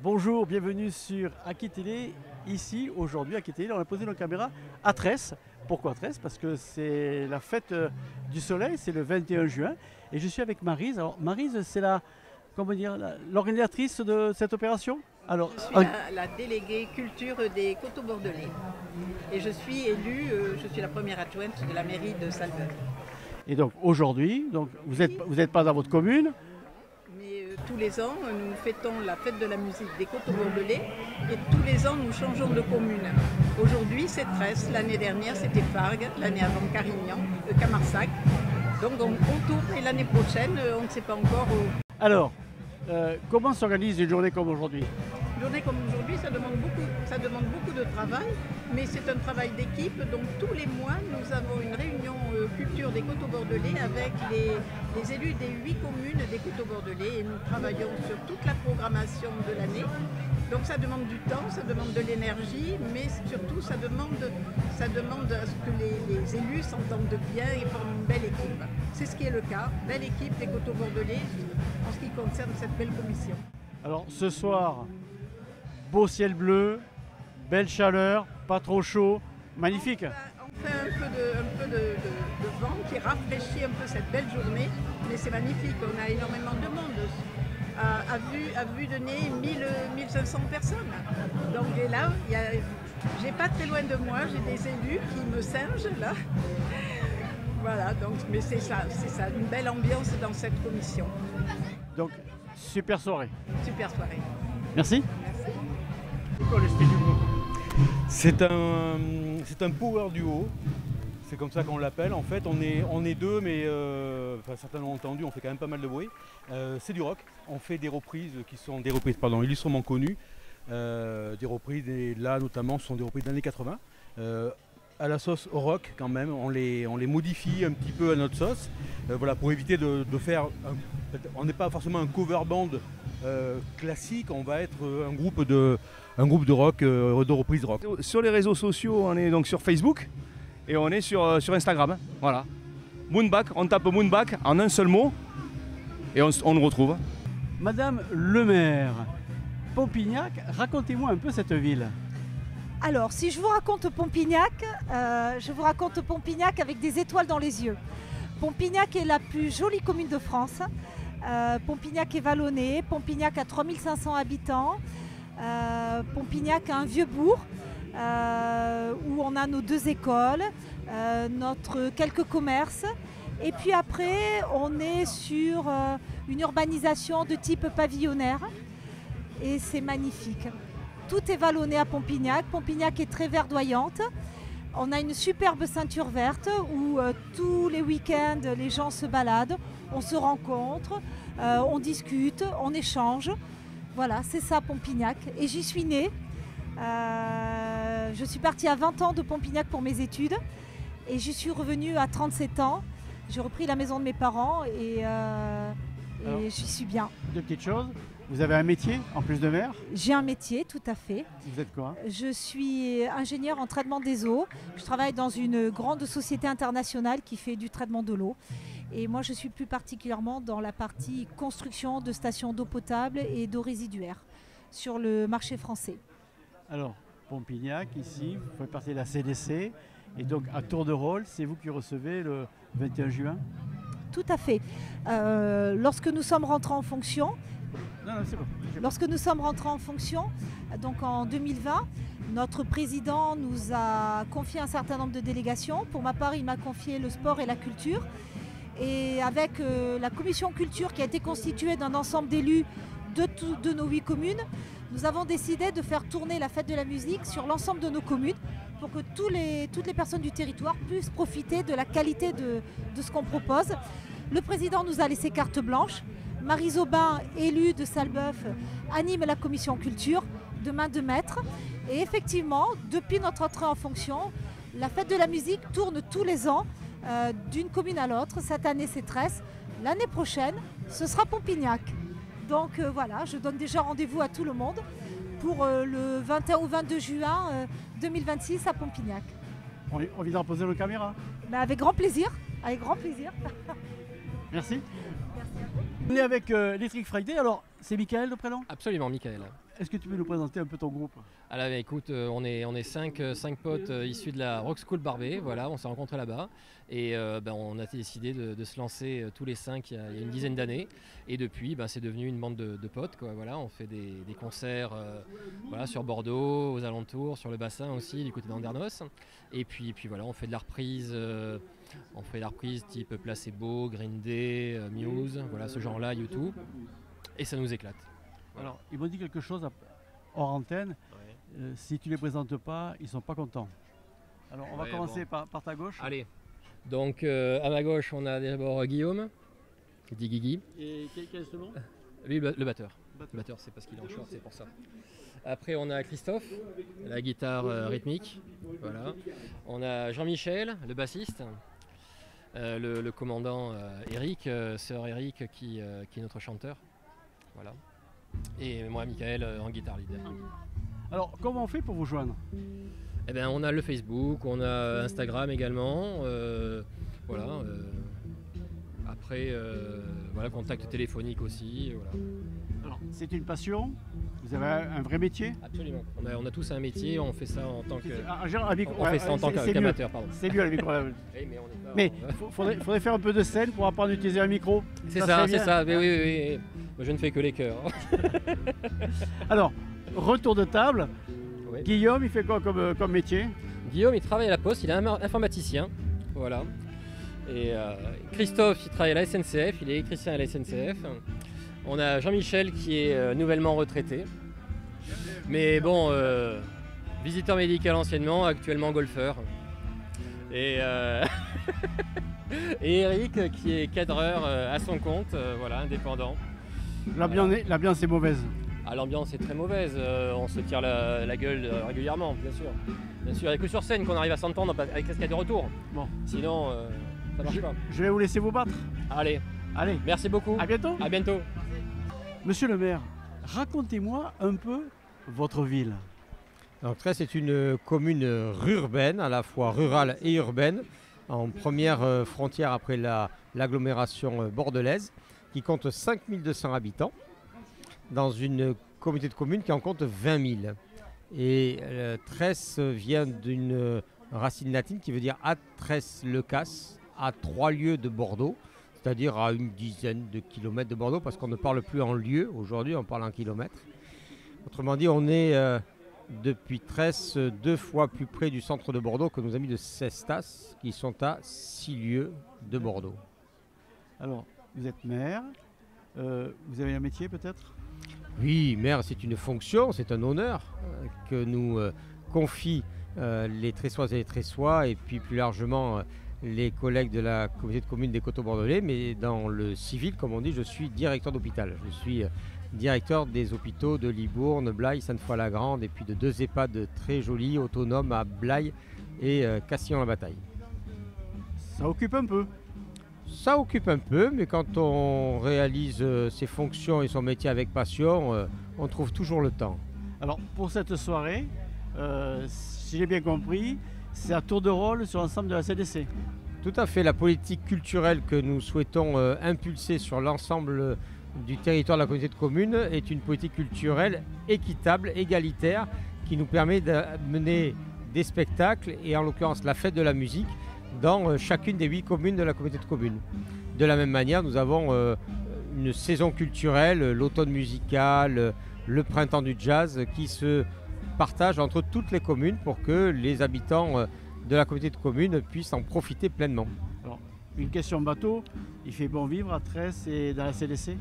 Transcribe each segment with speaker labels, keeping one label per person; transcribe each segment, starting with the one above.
Speaker 1: Bonjour, bienvenue sur Aki Télé. Ici, aujourd'hui, Aki Télé, on a posé nos caméras à Tresse. Pourquoi Tresse? Parce que c'est la fête du soleil, c'est le 21 juin. Et je suis avec Maryse. Alors, Maryse, c'est l'organisatrice de cette opération? Alors,
Speaker 2: Je suis la déléguée culture des Coteaux Bordelais. Et je suis élue, je suis la première adjointe de la mairie de Salbeuve.
Speaker 1: Et donc, aujourd'hui, vous n'êtes pas dans votre commune.
Speaker 2: Mais tous les ans, nous fêtons la fête de la musique des Coteaux Bordelais et tous les ans, nous changeons de commune. Aujourd'hui, c'est Tresse, l'année dernière, c'était Fargues, l'année avant Carignan, Camarsac. Donc on tourne et l'année prochaine, on ne sait pas encore où.
Speaker 1: Alors, comment s'organise une journée comme aujourd'hui?
Speaker 2: Une journée comme aujourd'hui, ça demande beaucoup de travail, mais c'est un travail d'équipe. Donc tous les mois, nous avons une réunion culture des Coteaux Bordelais avec les élus des 8 communes des Coteaux Bordelais et nous travaillons sur toute la programmation de l'année. Donc ça demande du temps, ça demande de l'énergie, mais surtout ça demande à ce que les élus s'entendent bien et forment une belle équipe. C'est ce qui est le cas, belle équipe des Coteaux Bordelais en ce qui concerne cette belle commission.
Speaker 1: Alors, ce soir, beau ciel bleu, belle chaleur, pas trop chaud, magnifique.
Speaker 2: On fait un peu de vent qui rafraîchit un peu cette belle journée, mais c'est magnifique, on a énormément de monde. À vue de nez, 1500 personnes. Donc et là, j'ai pas très loin de moi, j'ai des élus qui me singent là. Voilà, donc, mais c'est ça, une belle ambiance dans cette commission.
Speaker 1: Donc, super soirée.
Speaker 2: Super soirée.
Speaker 1: Merci.
Speaker 2: Merci.
Speaker 1: C'est quoi le style du groupe?
Speaker 3: C'est un power duo. C'est comme ça qu'on l'appelle. En fait, on est deux, mais certains l'ont entendu, on fait quand même pas mal de bruit. C'est du rock. On fait des reprises qui sont des reprises illustrement connues. Des reprises, et là notamment, ce sont des reprises des années 80. À la sauce au rock quand même, on les modifie un petit peu à notre sauce. Voilà, pour éviter de faire... on n'est pas forcément un cover band classique, on va être un groupe de rock, de reprises rock.
Speaker 4: Sur les réseaux sociaux, on est donc sur Facebook. Et on est sur Instagram, voilà. Moonback, on tape Moonback en un seul mot et on nous retrouve.
Speaker 1: Madame le maire, Pompignac, racontez-moi un peu cette ville.
Speaker 5: Alors, si je vous raconte Pompignac, je vous raconte Pompignac avec des étoiles dans les yeux. Pompignac est la plus jolie commune de France. Pompignac est vallonnée, Pompignac a 3500 habitants. Pompignac a un vieux bourg. Où on a nos 2 écoles, quelques commerces. Et puis après, on est sur une urbanisation de type pavillonnaire. Et c'est magnifique. Tout est vallonné à Pompignac. Pompignac est très verdoyante. On a une superbe ceinture verte où tous les week-ends, les gens se baladent, on se rencontre, on discute, on échange. Voilà, c'est ça Pompignac. Et j'y suis née. Je suis partie à 20 ans de Pompignac pour mes études et j'y suis revenue à 37 ans. J'ai repris la maison de mes parents et j'y suis bien.
Speaker 1: 2 petites choses. Vous avez un métier en plus de maire?
Speaker 5: J'ai un métier, tout à fait.
Speaker 1: Vous êtes quoi?
Speaker 5: Je suis ingénieure en traitement des eaux. Je travaille dans une grande société internationale qui fait du traitement de l'eau. Et moi, je suis plus particulièrement dans la partie construction de stations d'eau potable et d'eau résiduaire sur le marché français.
Speaker 1: Alors, Pompignac, ici, vous faites partie de la CDC. Et donc, à tour de rôle, c'est vous qui recevez le 21 juin?
Speaker 5: Tout à fait. Lorsque nous sommes rentrés en fonction, donc en 2020, notre président nous a confié un certain nombre de délégations. Pour ma part, il m'a confié le sport et la culture. Et avec la commission culture qui a été constituée d'un ensemble d'élus de nos 8 communes, nous avons décidé de faire tourner la fête de la musique sur l'ensemble de nos communes pour que toutes les personnes du territoire puissent profiter de la qualité de ce qu'on propose. Le président nous a laissé carte blanche. Maryse Aubin, élue de Salbeuve, anime la commission culture de main de maître. Et effectivement, depuis notre entrée en fonction, la fête de la musique tourne tous les ans d'une commune à l'autre. Cette année, c'est Tresse. L'année prochaine, ce sera Pompignac. Donc voilà, je donne déjà rendez-vous à tout le monde pour le 21 ou 22 juin 2026 à Pompignac.
Speaker 1: On vient d'en poser nos caméras.
Speaker 5: Mais avec grand plaisir, avec grand plaisir.
Speaker 1: Merci.
Speaker 5: Merci à vous.
Speaker 1: On est avec Electric Friday. Alors, c'est Michael le prénom?
Speaker 6: Absolument, Michael.
Speaker 1: Est-ce que tu peux nous présenter un peu ton groupe?
Speaker 6: Alors écoute, on est cinq potes issus de la Rock School Barbet, voilà, on s'est rencontrés là-bas et on a décidé de se lancer tous les 5 il y a une dizaine d'années et depuis c'est devenu une bande de potes, quoi, voilà, on fait des concerts voilà, sur Bordeaux, aux alentours, sur le bassin aussi, du côté d'Andernos et puis voilà, on fait de la reprise. On fait de la reprise type Placebo, Green Day, Muse, voilà, ce genre-là, YouTube, et ça nous éclate.
Speaker 1: Alors, ils m'ont dit quelque chose hors antenne. Si tu les présentes pas, ils sont pas contents. Alors, on va commencer par ta gauche.
Speaker 6: Allez. Donc, à ma gauche, on a d'abord Guillaume, qui dit Guigui.
Speaker 1: Et quel est ce nom?
Speaker 6: Lui, le batteur. Le batteur, c'est parce qu'il est en short, c'est pour ça. Après, on a Christophe, la guitare rythmique. Voilà. On a Jean-Michel, le bassiste. Le commandant Eric, Sir Eric, qui est notre chanteur. Voilà. Et moi, Michael, en guitare lead.
Speaker 1: Alors, comment on fait pour vous joindre?
Speaker 6: Eh bien, on a le Facebook, on a Instagram également. Voilà. Après, voilà, contact téléphonique aussi. Voilà.
Speaker 1: Alors, c'est une passion? Vous avez un vrai métier?
Speaker 6: Absolument. On a tous un métier, on fait ça en tant que.
Speaker 1: On fait ça en tant
Speaker 6: qu'amateur, pardon.
Speaker 1: C'est mieux le micro. Mais il faudrait faire un peu de scène pour apprendre à utiliser un micro.
Speaker 6: C'est ça, c'est ça. Mais oui. Moi, je ne fais que les chœurs.
Speaker 1: Alors, retour de table.
Speaker 6: Oui.
Speaker 1: Guillaume, il fait quoi comme métier?
Speaker 6: Guillaume, il travaille à la Poste, il est informaticien. Voilà. Et Christophe, il travaille à la SNCF, il est électricien à la SNCF. On a Jean-Michel qui est nouvellement retraité. Mais bon, visiteur médical anciennement, actuellement golfeur. Et Eric qui est cadreur à son compte, voilà, indépendant.
Speaker 1: L'ambiance est mauvaise.
Speaker 6: Ah, l'ambiance est très mauvaise, on se tire la gueule régulièrement, bien sûr. Bien sûr, il n'y a que sur scène qu'on arrive à s'entendre avec cascade de retour. Bon. Sinon, ça marche pas.
Speaker 1: Je vais vous laisser vous battre.
Speaker 6: Allez. Merci beaucoup.
Speaker 1: À bientôt.
Speaker 6: À bientôt.
Speaker 1: Monsieur le maire, racontez-moi un peu votre ville.
Speaker 7: Donc Tresse est une commune urbaine, à la fois rurale et urbaine, en première frontière après l'agglomération bordelaise, qui compte 5200 habitants, dans une communauté de communes qui en compte 20 000. Et Tresse vient d'une racine latine qui veut dire ad tres leucas, à 3 lieues de Bordeaux, c'est-à-dire à une dizaine de kilomètres de Bordeaux, parce qu'on ne parle plus en lieues aujourd'hui, on parle en kilomètres. Autrement dit, on est depuis Tresse 2 fois plus près du centre de Bordeaux que nos amis de Cestas, qui sont à 6 lieues de Bordeaux.
Speaker 1: Alors, vous êtes maire, vous avez un métier peut-être?
Speaker 7: Oui, maire, c'est une fonction, c'est un honneur que nous confient les Tressoises et les Tressois, et puis plus largement les collègues de la communauté de communes des Coteaux Bordelais. Mais dans le civil, comme on dit, je suis directeur d'hôpital. Je suis directeur des hôpitaux de Libourne, Blaye, Sainte-Foy-la-Grande, et puis de 2 EHPAD très jolis, autonomes à Blaye et Castillon-la-Bataille.
Speaker 1: Ça occupe un peu.
Speaker 7: Ça occupe un peu, mais quand on réalise ses fonctions et son métier avec passion, on trouve toujours le temps.
Speaker 1: Alors, pour cette soirée, si j'ai bien compris, c'est à tour de rôle sur l'ensemble de la CDC.
Speaker 7: Tout à fait. La politique culturelle que nous souhaitons impulser sur l'ensemble du territoire de la communauté de communes est une politique culturelle équitable, égalitaire, qui nous permet d'amener des spectacles, et en l'occurrence la fête de la musique, dans chacune des 8 communes de la communauté de communes. De la même manière, nous avons une saison culturelle, l'automne musical, le printemps du jazz, qui se partagent entre toutes les communes pour que les habitants de la communauté de communes puissent en profiter pleinement.
Speaker 1: Alors, une question bateau, il fait bon vivre à Tresse et dans la CDC?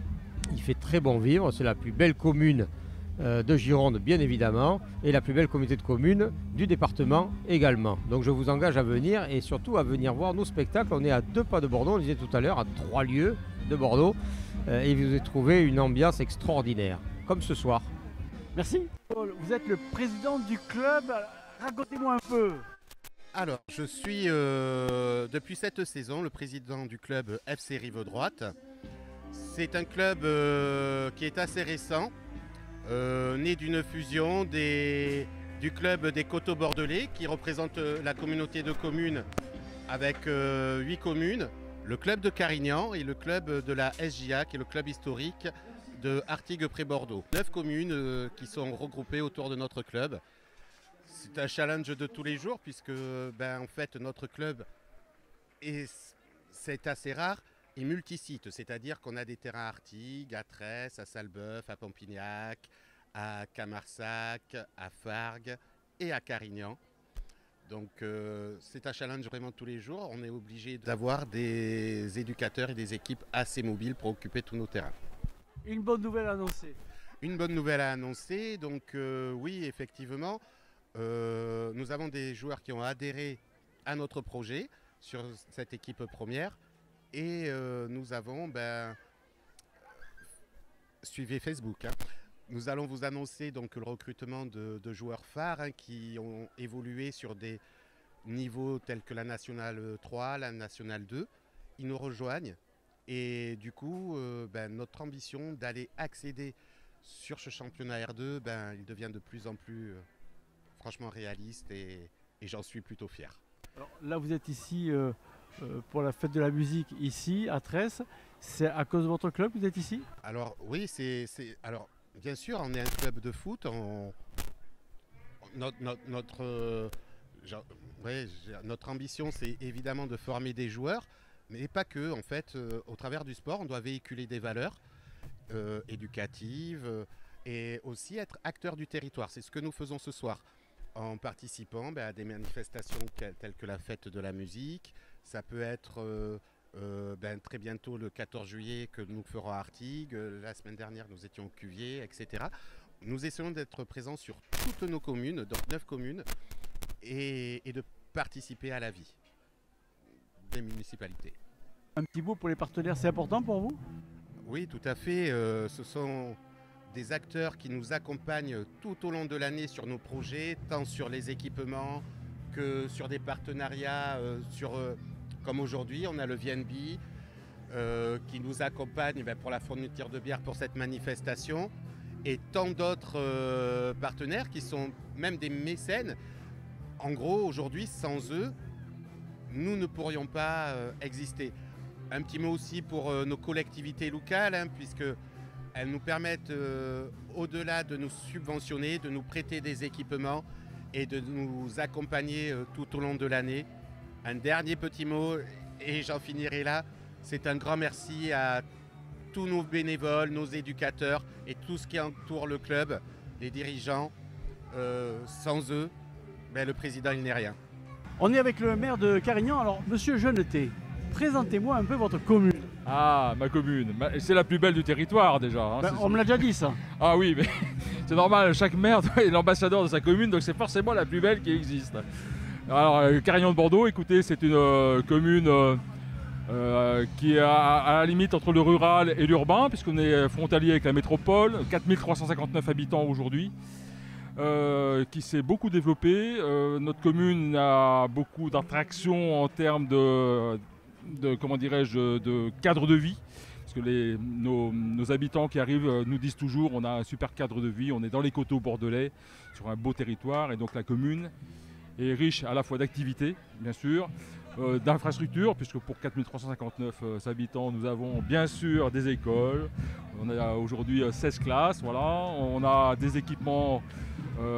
Speaker 7: Il fait très bon vivre, c'est la plus belle commune de Gironde, bien évidemment, et la plus belle communauté de communes du département également. Donc je vous engage à venir, et surtout à venir voir nos spectacles. On est à 2 pas de Bordeaux, on le disait tout à l'heure, à 3 lieues de Bordeaux, et vous allez trouver une ambiance extraordinaire, comme ce soir.
Speaker 1: Merci. Vous êtes le président du club, racontez-moi un peu.
Speaker 8: Alors, je suis depuis cette saison le président du club FC Rive Droite. C'est un club qui est assez récent, né d'une fusion du club des Coteaux Bordelais, qui représente la communauté de communes avec 8 communes, le club de Carignan et le club de la SJA, qui est le club historique de Artigues-Près-Bordeaux. 9 communes qui sont regroupées autour de notre club. C'est un challenge de tous les jours puisque en fait, notre club, c'est assez rare, est multisite. C'est-à-dire qu'on a des terrains à Artigues, à Tresse, à Salbeuf, à Pompignac, à Camarsac, à Fargues et à Carignan. Donc c'est un challenge vraiment tous les jours. On est obligé d'avoir des éducateurs et des équipes assez mobiles pour occuper tous nos terrains.
Speaker 1: Une bonne nouvelle annoncée.
Speaker 8: Une bonne nouvelle à annoncer. Donc oui, effectivement, nous avons des joueurs qui ont adhéré à notre projet sur cette équipe première. Et nous avons, suivez Facebook. Nous allons vous annoncer donc le recrutement de joueurs phares qui ont évolué sur des niveaux tels que la Nationale 3, la Nationale 2. Ils nous rejoignent et du coup, notre ambition d'aller accéder sur ce championnat R2, il devient de plus en plus franchement réaliste et j'en suis plutôt fier.
Speaker 1: Alors, là, vous êtes ici pour la fête de la musique, ici à Tresse. C'est à cause de votre club que vous êtes ici?
Speaker 8: Alors oui, alors bien sûr, on est un club de foot. Notre ambition, c'est évidemment de former des joueurs, mais pas que. En fait, au travers du sport, on doit véhiculer des valeurs éducatives et aussi être acteur du territoire. C'est ce que nous faisons ce soir en participant à des manifestations telles que la fête de la musique. Ça peut être très bientôt le 14 juillet que nous ferons à Artigues. La semaine dernière, nous étions au Cuvier, etc. Nous essayons d'être présents sur toutes nos communes, donc 9 communes, et de participer à la vie des municipalités.
Speaker 1: Un petit mot pour les partenaires, c'est important pour vous?
Speaker 8: Oui, tout à fait. Ce sont des acteurs qui nous accompagnent tout au long de l'année sur nos projets, tant sur les équipements que sur des partenariats, comme aujourd'hui, on a le VNB qui nous accompagne pour la fourniture de bière pour cette manifestation et tant d'autres partenaires qui sont même des mécènes. En gros, aujourd'hui, sans eux, nous ne pourrions pas exister. Un petit mot aussi pour nos collectivités locales, puisqu'elles nous permettent, au-delà de nous subventionner, de nous prêter des équipements et de nous accompagner tout au long de l'année. Un dernier petit mot, et j'en finirai là, c'est un grand merci à tous nos bénévoles, nos éducateurs et tout ce qui entoure le club, les dirigeants. Sans eux, le président, il n'est rien.
Speaker 1: On est avec le maire de Carignan. Alors, monsieur Jeuneté, présentez-moi un peu votre commune.
Speaker 9: Ah, ma commune, c'est la plus belle du territoire déjà.
Speaker 1: On me l'a déjà dit ça.
Speaker 9: Ah oui, mais c'est normal, chaque maire est l'ambassadeur de sa commune, donc c'est forcément la plus belle qui existe. Alors, Carignan de Bordeaux, écoutez, c'est une commune qui est à la limite entre le rural et l'urbain, puisqu'on est frontalier avec la métropole, 4359 habitants aujourd'hui, qui s'est beaucoup développée. Notre commune a beaucoup d'attractions en termes de cadre de vie. Parce que nos habitants qui arrivent nous disent toujours on a un super cadre de vie, on est dans les coteaux bordelais, sur un beau territoire, et donc la commune est riche à la fois d'activités, bien sûr, d'infrastructures, puisque pour 4359 habitants, nous avons bien sûr des écoles. On a aujourd'hui 16 classes, voilà. On a des équipements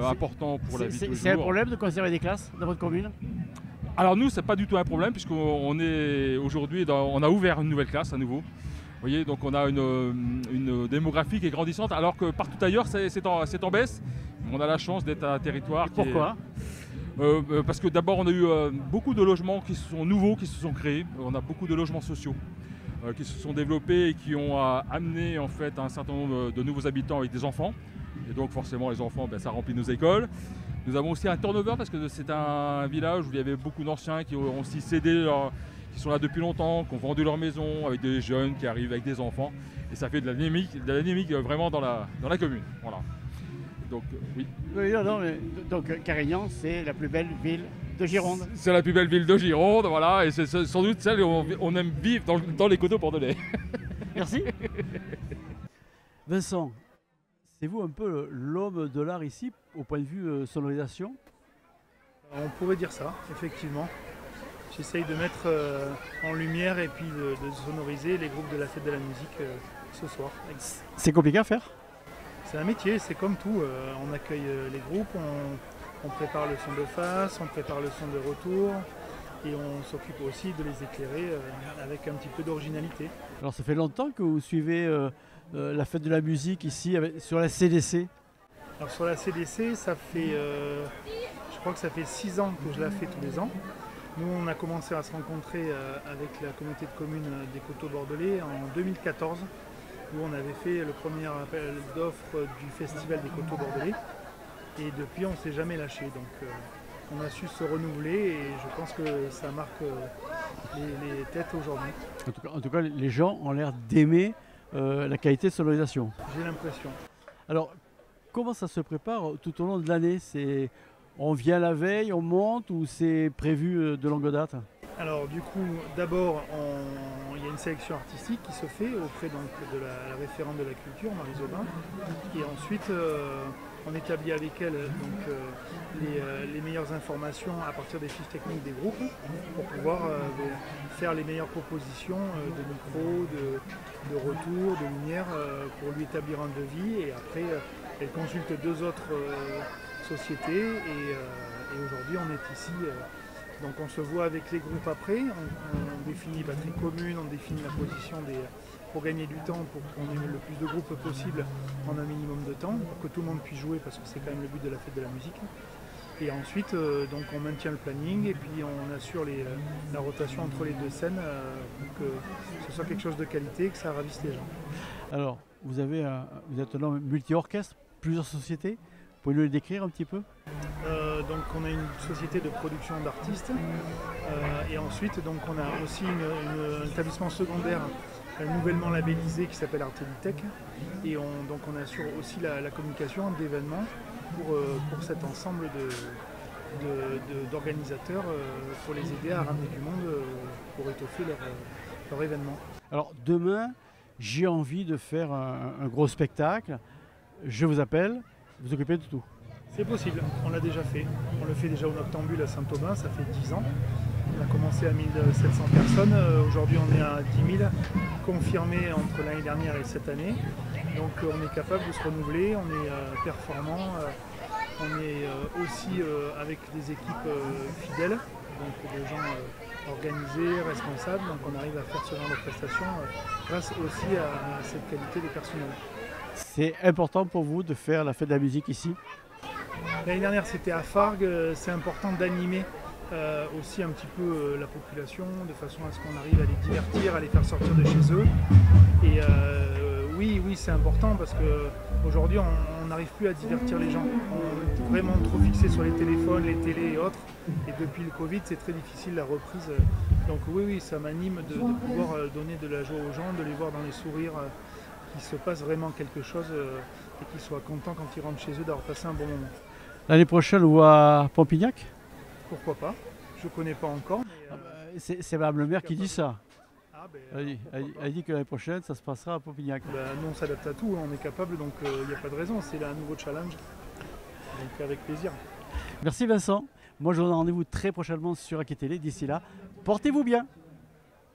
Speaker 9: importants pour la vie de tous les jours.
Speaker 1: C'est un problème de conserver des classes dans votre commune?
Speaker 9: Alors nous, c'est pas du tout un problème, puisqu'on est aujourd'hui, on a ouvert une nouvelle classe à nouveau. Vous voyez, donc on a une démographie qui est grandissante, alors que partout ailleurs, c'est en baisse. On a la chance d'être un territoire qui
Speaker 1: Pourquoi
Speaker 9: parce que d'abord, on a eu beaucoup de logements qui sont nouveaux, qui se sont créés. On a beaucoup de logements sociaux qui se sont développés et qui ont amené en fait un certain nombre de nouveaux habitants avec des enfants. Et donc forcément, les enfants, ça remplit nos écoles. Nous avons aussi un turnover parce que c'est un village où il y avait beaucoup d'anciens qui ont aussi cédé, qui sont là depuis longtemps, qui ont vendu leur maison, avec des jeunes qui arrivent avec des enfants. Et ça fait de la dynamique vraiment dans la commune. Voilà. Donc oui.
Speaker 1: Donc Carignan, c'est la plus belle ville de Gironde.
Speaker 9: C'est la plus belle ville de Gironde, voilà. Et c'est sans doute celle où on aime vivre dans les coteaux bordelais.
Speaker 1: Merci. Vincent, c'est vous un peu l'homme de l'art ici, au point de vue sonorisation?
Speaker 10: On pourrait dire ça, effectivement. j'essaye de mettre en lumière et puis de sonoriser les groupes de la fête de la musique ce soir.
Speaker 1: C'est compliqué à faire?
Speaker 10: C'est un métier, c'est comme tout. On accueille les groupes, on prépare le son de face, on prépare le son de retour et on s'occupe aussi de les éclairer avec un petit peu d'originalité.
Speaker 1: Alors ça fait longtemps que vous suivez la fête de la musique ici sur la CDC?
Speaker 10: Alors sur la CDC, ça fait, je crois que ça fait 6 ans que je la fais tous les ans. Nous, on a commencé à se rencontrer avec la communauté de communes des Coteaux Bordelais en 2014, où on avait fait le premier appel d'offres du Festival des Coteaux Bordelais. Et depuis, on ne s'est jamais lâché. Donc, on a su se renouveler et je pense que ça marque les têtes aujourd'hui.
Speaker 1: En tout cas, les gens ont l'air d'aimer la qualité de sonorisation.
Speaker 10: J'ai l'impression.
Speaker 1: Alors, comment ça se prépare tout au long de l'année? On vient la veille, on monte ou c'est prévu de longue date?
Speaker 10: Alors du coup, d'abord, il y a une sélection artistique qui se fait auprès donc, de la référente de la culture, Marie Zobin. Et ensuite, on établit avec elle donc, les meilleures informations à partir des fiches techniques des groupes pour pouvoir faire les meilleures propositions de micro, de retour, de lumière pour lui établir un devis. Et après, elle consulte 2 autres sociétés et aujourd'hui on est ici, donc on se voit avec les groupes après, on définit batterie commune, on définit la position pour gagner du temps, pour qu'on ait le plus de groupes possible en un minimum de temps, pour que tout le monde puisse jouer parce que c'est quand même le but de la fête de la musique. Et ensuite donc on maintient le planning et puis on assure la rotation entre les 2 scènes pour que ce soit quelque chose de qualité et que ça ravisse les gens.
Speaker 1: Alors vous êtes un homme multi-orchestre, plusieurs sociétés. Vous pouvez nous les décrire un petit peu?
Speaker 10: Donc on a une société de production d'artistes et ensuite donc on a aussi un établissement secondaire nouvellement labellisé qui s'appelle Artelitech et donc on assure aussi la communication d'événements pour cet ensemble d'organisateurs pour les aider à ramener du monde pour étoffer leur événement.
Speaker 1: Alors demain j'ai envie de faire un gros spectacle, je vous appelle. Vous occupez de tout?
Speaker 10: C'est possible, on l'a déjà fait. On le fait déjà au Noctambule à Saint-Aubin, ça fait 10 ans. On a commencé à 1700 personnes, aujourd'hui on est à 10 000 confirmés entre l'année dernière et cette année. Donc on est capable de se renouveler, on est performant, on est aussi avec des équipes fidèles, donc des gens organisés, responsables, donc on arrive à faire ce genre de prestations grâce aussi à cette qualité de personnel.
Speaker 1: C'est important pour vous de faire la fête de la musique ici?
Speaker 10: L'année dernière c'était à Fargues, c'est important d'animer aussi un petit peu la population de façon à ce qu'on arrive à les divertir, à les faire sortir de chez eux. Et oui c'est important parce qu'aujourd'hui on n'arrive plus à divertir les gens. On est vraiment trop fixé sur les téléphones, les télés et autres. Et depuis le Covid c'est très difficile la reprise. Donc oui ça m'anime de pouvoir donner de la joie aux gens, de les voir dans les sourires. Qu'il se passe vraiment quelque chose et qu'ils soient contents quand ils rentrent chez eux d'avoir passé un bon moment.
Speaker 1: L'année prochaine ou à Pompignac?
Speaker 10: Pourquoi pas? Je ne connais pas encore.
Speaker 1: C'est Mme le maire qui dit ça.
Speaker 10: Ah,
Speaker 1: elle dit que l'année prochaine ça se passera à Pompignac.
Speaker 10: Nous on s'adapte à tout, on est capable donc il n'y a pas de raison, c'est un nouveau challenge. Donc avec plaisir.
Speaker 1: Merci Vincent. Moi je vous donne rendez-vous très prochainement sur Aki Télé. D'ici là, portez-vous bien.